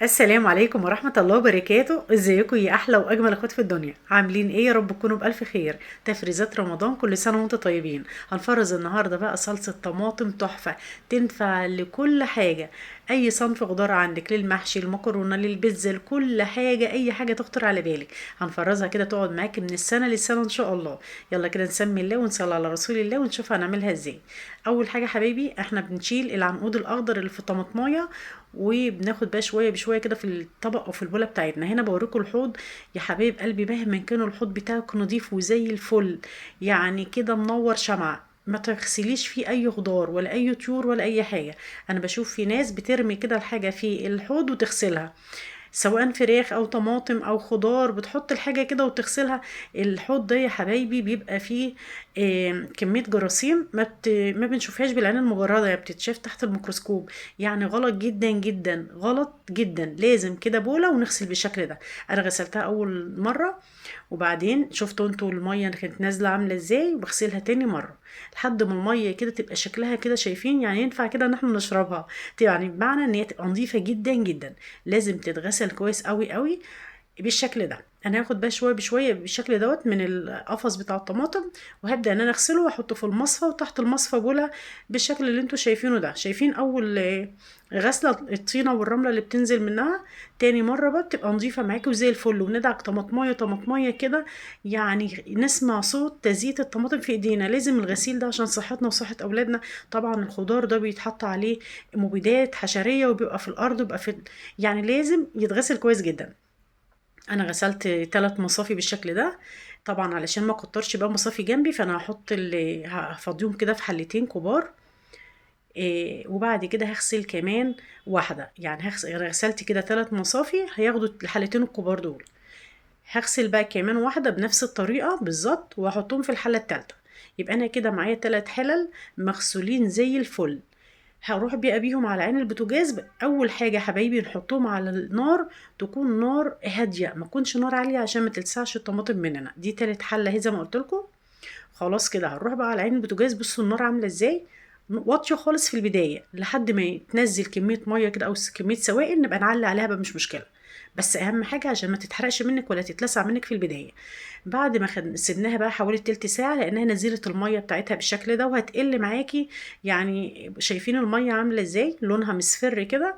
السلام عليكم ورحمة الله وبركاته. ازيكم يا احلى واجمل اخوات في الدنيا؟ عاملين ايه؟ يا رب تكونوا بالف خير. تفريزات رمضان كل سنة وانتم طيبين. هنفرز النهاردة بقى صلصة طماطم تحفة، تنفع لكل حاجة. اي صنف خضار عندك، للمحشي، المكرونة، للبيتزا، لكل حاجة، اي حاجة تخطر على بالك هنفرزها كده تقعد معاكي من السنة للسنة ان شاء الله. يلا كده نسمي الله ونصلي على رسول الله ونشوف هنعملها ازاي. اول حاجة حبايبي، احنا بنشيل العنقود الاخضر اللي في الطماطمايه، وبناخد بقى شويه بشويه كده في الطبق او في البوله بتاعتنا. هنا بوريكم الحوض يا حبايب قلبي، مهما كان الحوض بتاعك نضيف وزي الفل، يعني كده منور شمعة، ما تغسليش فيه اي خضار ولا اي طيور ولا اي حاجه. انا بشوف في ناس بترمي كده الحاجه في الحوض وتغسلها، سواء فراخ او طماطم او خضار، بتحط الحاجه كده وتغسلها. الحوض ده يا حبايبي بيبقى فيه كميه جراثيم ما بنشوفهاش بالعين المجرده، يعني بتتشاف تحت الميكروسكوب. يعني غلط جدا جدا، غلط جدا. لازم كده بوله ونغسل بالشكل ده. انا غسلتها اول مره، وبعدين شفتوا انتوا الميه كانت نازله عامله ازاي، وبغسلها تاني مره لحد ما الميه كده تبقى شكلها كده، شايفين؟ يعني ينفع كده ان احنا نشربها. يعني بمعنى ان هي تبقى نظيفه جدا جدا. لازم تتغسل كويس قوي قوي بالشكل ده. انا هاخد بقى شويه بشويه بالشكل دوت من القفص بتاع الطماطم، وهبدا ان انا اغسله واحطه في المصفى، وتحت المصفى بوله بالشكل اللي انتوا شايفينه ده. شايفين اول غسله الطينه والرمله اللي بتنزل منها؟ تاني مره بقى بتبقى نظيفه معاكي وزي الفل، وندعك طماطمايه طماطمايه كده، يعني نسمع صوت تزييت الطماطم في ايدينا. لازم الغسيل ده عشان صحتنا وصحه اولادنا. طبعا الخضار ده بيتحط عليه مبيدات حشريه، وبيبقى في الارض، وبيبقى في، يعني لازم يتغسل كويس جدا. انا غسلت 3 مصافي بالشكل ده. طبعا علشان ما كترش بقى مصافي جنبي، فانا هحط اللي هفضيهم كده في حلتين كبار. وبعد كده هغسل كمان واحدة، يعني غسلت كده 3 مصافي هياخدوا الحلتين الكبار دول. هغسل بقى كمان واحدة بنفس الطريقة بالظبط، واحطهم في الحلة التالتة. يبقى انا كده معايا 3 حلل مغسولين زي الفل. هروح بقى بيهم على عين البوتاجاز. اول حاجه حبايبي نحطهم على النار، تكون نار هاديه، ما تكونش نار عاليه عشان ما تلسعش الطماطم مننا. دي تالت حله اهي زي ما قلت لكم. خلاص كده هنروح بقى على عين البوتاجاز. بصوا النار عامله ازاي، واطيه خالص في البدايه لحد ما تنزل كميه ميه كده او كميه سوائل، نبقى نعلي عليها بقى مش مشكله. بس اهم حاجه عشان ما تتحرقش منك ولا تتلسع منك في البدايه. بعد ما سيبناها بقى حوالي تلت ساعه، لانها نزلت الميه بتاعتها بالشكل ده وهتقل معاكي. يعني شايفين الميه عامله ازاي، لونها مصفر كده.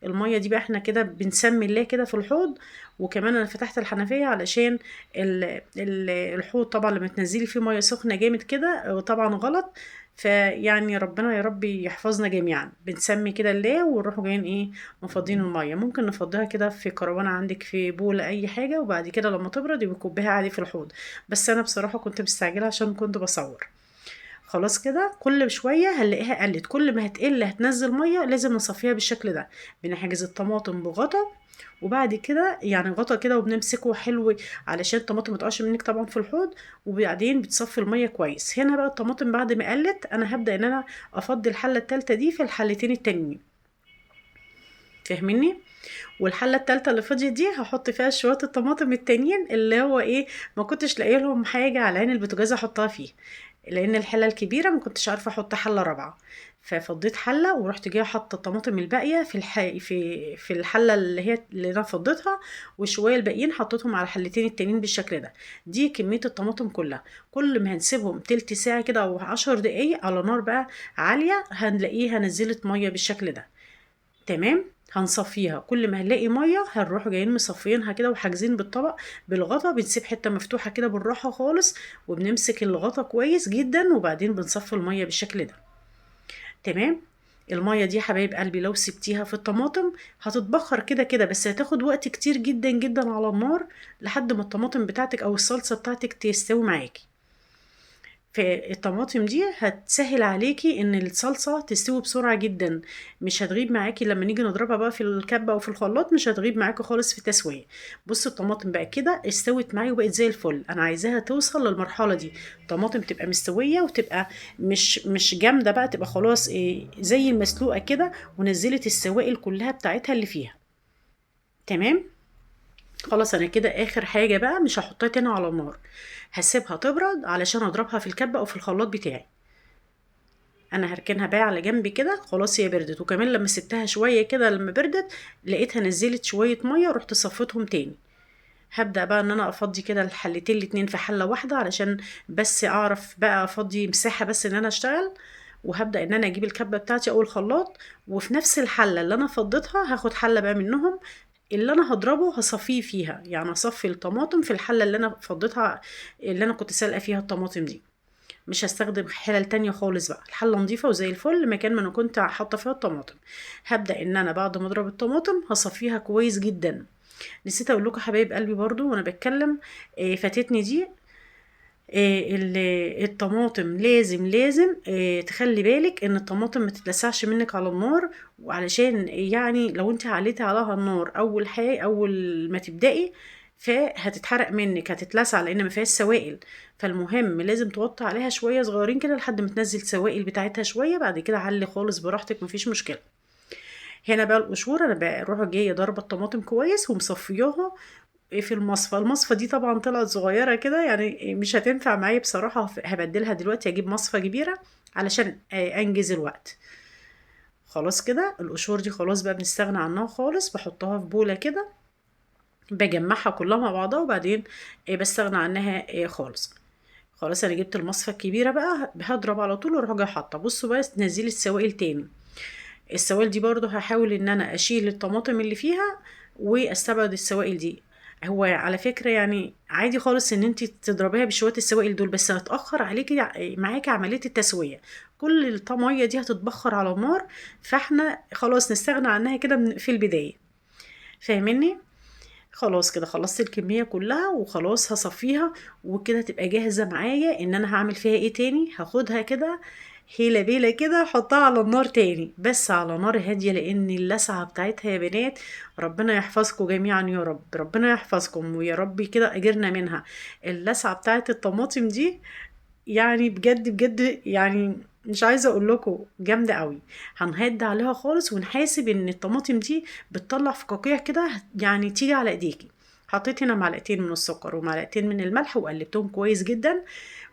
الميه دي بقى احنا كده بنسمي الله كده في الحوض. وكمان انا فتحت الحنفيه علشان الحوض طبعا لما تنزلي فيه ميه سخنه جامد كده وطبعا غلط. فيعني ربنا يا رب يحفظنا جميعا. بنسمي كده الله ونروح جايين ايه، مفضين الميه. ممكن نفضيها كده في كروانه عندك، في بول اي حاجه، وبعد كده لما تبرد يبقى كوبها عادي في الحوض. بس انا بصراحه كنت مستعجله عشان كنت بصور. خلاص كده كل شويه هنلاقيها قلت، كل ما هتقل هتنزل ميه، لازم نصفيها بالشكل ده. بنحجز الطماطم بغطا، وبعد كده يعني غطا كده وبنمسكه حلو علشان الطماطم متقعش منك طبعا في الحوض. وبعدين بتصفي الميه كويس. هنا بقى الطماطم بعد ما قلت، انا هبدا ان انا افضي الحله التالتة دي في الحلتين التانيين. فاهميني؟ والحله التالتة اللي فاضيه دي هحط فيها شويه الطماطم التانيين اللي هو ايه، ما كنتش لاقيه لهم حاجه على عين البوتاجاز احطها فيه، لان الحله الكبيره ما كنتش عارفه احط حله رابعه. ففضيت حله ورحت جايه حاطه الطماطم الباقيه في الحله اللي انا فضيتها، وشويه الباقيين حطيتهم على الحلتين التانيين بالشكل ده. دي كميه الطماطم كلها. كل ما هنسيبهم تلت ساعه كده او 10 دقايق على نار بقى عاليه، هنلاقيها نزلت ميه بالشكل ده. تمام. هنصفيها، كل ما هنلاقي ميه هنروح جايين مصفيينها كده وحاجزين بالطبق بالغطا. بنسيب حته مفتوحه كده بالراحه خالص، وبنمسك الغطا كويس جدا، وبعدين بنصفي الميه بالشكل ده. تمام. الميه دي يا حبايب قلبي لو سبتيها في الطماطم هتتبخر كده كده، بس هتاخد وقت كتير جدا جدا على النار لحد ما الطماطم بتاعتك او الصلصه بتاعتك تستوي معاكي. فالطماطم دي هتسهل عليكي ان الصلصة تستوي بسرعة جدا. مش هتغيب معاكي لما نيجي نضربها بقى في الكبة او في الخلاط، مش هتغيب معاكي خالص في التسوية. بص الطماطم بقى كده استوت معايا وبقت زي الفل. انا عايزاها توصل للمرحلة دي، الطماطم تبقى مستوية وتبقى مش جامدة بقى، تبقى خلاص إيه زي المسلوقة كده، ونزلت السوائل كلها بتاعتها اللي فيها. تمام. خلاص انا كده اخر حاجة بقى، مش هحطها تاني على النار، هسيبها تبرد علشان اضربها في الكبة او في الخلاط بتاعي. انا هركنها بقى على جنب كده، خلاص هي بردت. وكمان لما سبتها شويه كده لما بردت لقيتها نزلت شويه ميه، رحت صفيتهم تاني. هبدأ بقى ان انا افضي كده الحلتين الاتنين في حلة واحدة، علشان بس اعرف بقى افضي مساحة بس ان انا اشتغل. وهبدأ ان انا اجيب الكبة بتاعتي او الخلاط، وفي نفس الحلة اللي انا فضيتها هاخد حلة بقى منهم اللي انا هضربه هصفيه فيها، يعني اصفي الطماطم في الحلة اللي انا فضيتها، اللي انا كنت سالقة فيها الطماطم دي. مش هستخدم حلل تانية خالص بقى، الحلة نظيفة وزي الفل مكان ما انا كنت حاطة فيها الطماطم. هبدأ ان انا بعد ما اضرب الطماطم هصفيها كويس جدا. نسيت اقول لكم حبايب قلبي برضو وانا بتكلم، فاتتني دي، الطماطم لازم تخلي بالك ان الطماطم ما تتلسعش منك على النار. وعلشان يعني لو انت عليتي عليها النار اول حاجه اول ما تبدأي فهتتحرق منك، هتتلسع لان ما فيهاش سوائل. فالمهم لازم توطي عليها شويه صغيرين كده لحد ما تنزل السوائل بتاعتها شويه، بعد كده علي خالص براحتك مفيش مشكله. هنا بقى القشور انا بروح جايه ضاربه الطماطم كويس ومصفياها في المصفى. المصفى دي طبعا طلعت صغيرة كده يعني مش هتنفع معايا بصراحة، هبدلها دلوقتي اجيب مصفى كبيرة علشان انجز الوقت. خلاص كده القشور دي خلاص بقى بنستغنى عنها خالص، بحطها في بولة كده بجمعها كلها مع بعضها، وبعدين بستغنى عنها خالص. خلاص انا جبت المصفى الكبيرة بقى، هضرب على طول واروح جايه حاطة. بصوا بقى تنزلي السوائل تاني. السوائل دي برضو هحاول ان انا اشيل الطماطم اللي فيها واستبعد السوائل دي. هو على فكرة يعني عادي خالص ان انت تضربيها بشوية السوائل دول، بس هتأخر عليكي معاكي عملية التسوية. كل الطمية دي هتتبخر على النار، فاحنا خلاص نستغنى عنها كده في البداية. فاهميني؟ خلاص كده خلصت الكمية كلها وخلاص هصفيها، وكده تبقى جاهزة معايا ان انا هعمل فيها ايه تاني. هاخدها كده هيلة بيلة كده احطها على النار تاني، بس على نار هادية، لان اللسعة بتاعتها يا بنات ربنا يحفظكم جميعا يا رب، ربنا يحفظكم ويا رب كده اجرنا منها. اللسعة بتاعت الطماطم دي يعني بجد بجد يعني مش عايزه اقول لكم جامده قوي. هنهد عليها خالص ونحاسب ان الطماطم دي بتطلع فقاقيع كده يعني تيجي على ايديكي. حطيت هنا معلقتين من السكر ومعلقتين من الملح وقلبتهم كويس جدا.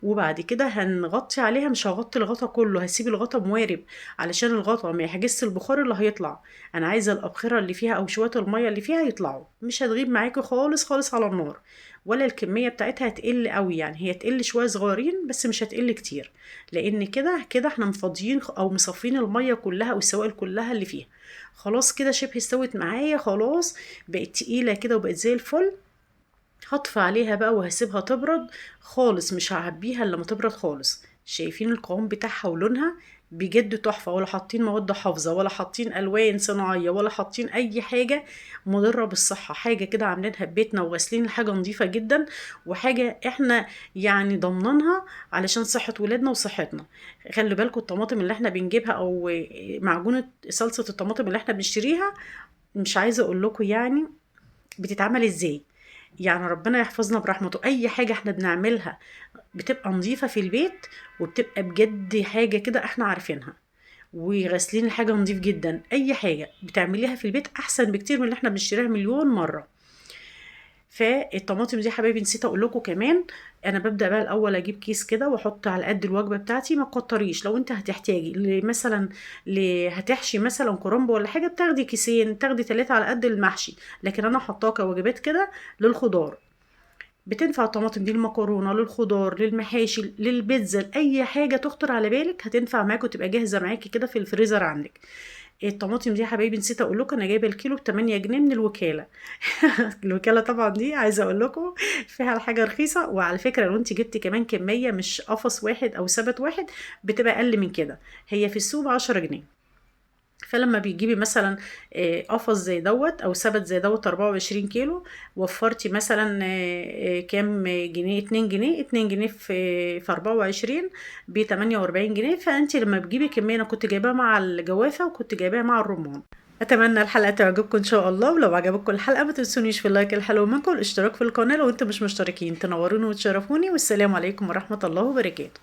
وبعد كده هنغطي عليها، مش هغطي الغطا كله، هسيب الغطا موارب علشان الغطا ما يحجزش البخار اللي هيطلع. انا عايزه الابخره اللي فيها او شويه الميه اللي فيها يطلعوا، مش هتغيب معاكي خالص خالص على النار. ولا الكميه بتاعتها هتقل قوي، يعني هي تقل شويه صغيرين بس مش هتقل كتير، لان كده كده احنا مفضيين او مصفين الميه كلها او السوائل كلها اللي فيها. خلاص كده شبه استوت معايا خلاص، بقت تقيله كده وبقت زي الفل. هطفي عليها بقى وهسيبها تبرد خالص، مش هعبيها الا لما تبرد خالص. شايفين القوام بتاعها ولونها بجد تحفة، ولا حاطين مواد حافظة ولا حاطين ألوان صناعية ولا حاطين أي حاجة مضرة بالصحة. حاجة كده عاملينها ببيتنا وغاسلين الحاجة نظيفة جدا، وحاجة احنا يعني ضمنانها علشان صحة ولادنا وصحتنا. خلي بالكم الطماطم اللي احنا بنجيبها أو معجونة صلصة الطماطم اللي احنا بنشتريها، مش عايزة أقول لكم يعني بتتعمل ازاي. يعني ربنا يحفظنا برحمته. اي حاجة احنا بنعملها بتبقى نظيفة في البيت، وبتبقى بجد حاجة كده احنا عارفينها، وغاسلين الحاجة نظيف جدا. اي حاجة بتعمليها في البيت احسن بكتير من اللي احنا بنشتريها مليون مرة. فالطماطم دي حبايبي نسيت اقول لكم كمان، انا ببدا بقى الاول اجيب كيس كده واحط على قد الوجبه بتاعتي، ما تكتريش. لو انت هتحتاجي مثلا هتحشي مثلا كرنب ولا حاجه بتاخدي كيسين، تاخدي 3 على قد المحشي. لكن انا حطاها كوجبات كده للخضار. بتنفع الطماطم دي للمكرونه، للخضار، للمحاشي، للبيتزا، لاي حاجه تخطر على بالك هتنفع معاكي وتبقى جاهزه معاكي كده في الفريزر عندك. الطماطم دي يا حبايبي نسيت اقول لكم انا جايبه الكيلو ب 8 جنيه من الوكاله. الوكاله طبعا دي عايزه اقول لكم فيها الحاجه رخيصه. وعلى فكره لو انت جبتي كمان كميه مش قفص واحد او سبت واحد بتبقى اقل من كده، هي في السوق ب 10 جنيه. فلما بيجيبي مثلا قفص زي دوت او سبت زي دوت 24 كيلو، وفرتي مثلا كام جنيه، 2 جنيه. 2 جنيه في 24 ب 48 جنيه. فانت لما بتجيبي كميه، انا كنت جايباها مع الجوافه وكنت جايباها مع الرمان. اتمنى الحلقه تعجبكم ان شاء الله، ولو عجبتكم الحلقه ما تنسونيش في اللايك الحلو منكم والاشتراك في القناه لو انتم مش مشتركين. تنوروني وتشرفوني، والسلام عليكم ورحمه الله وبركاته.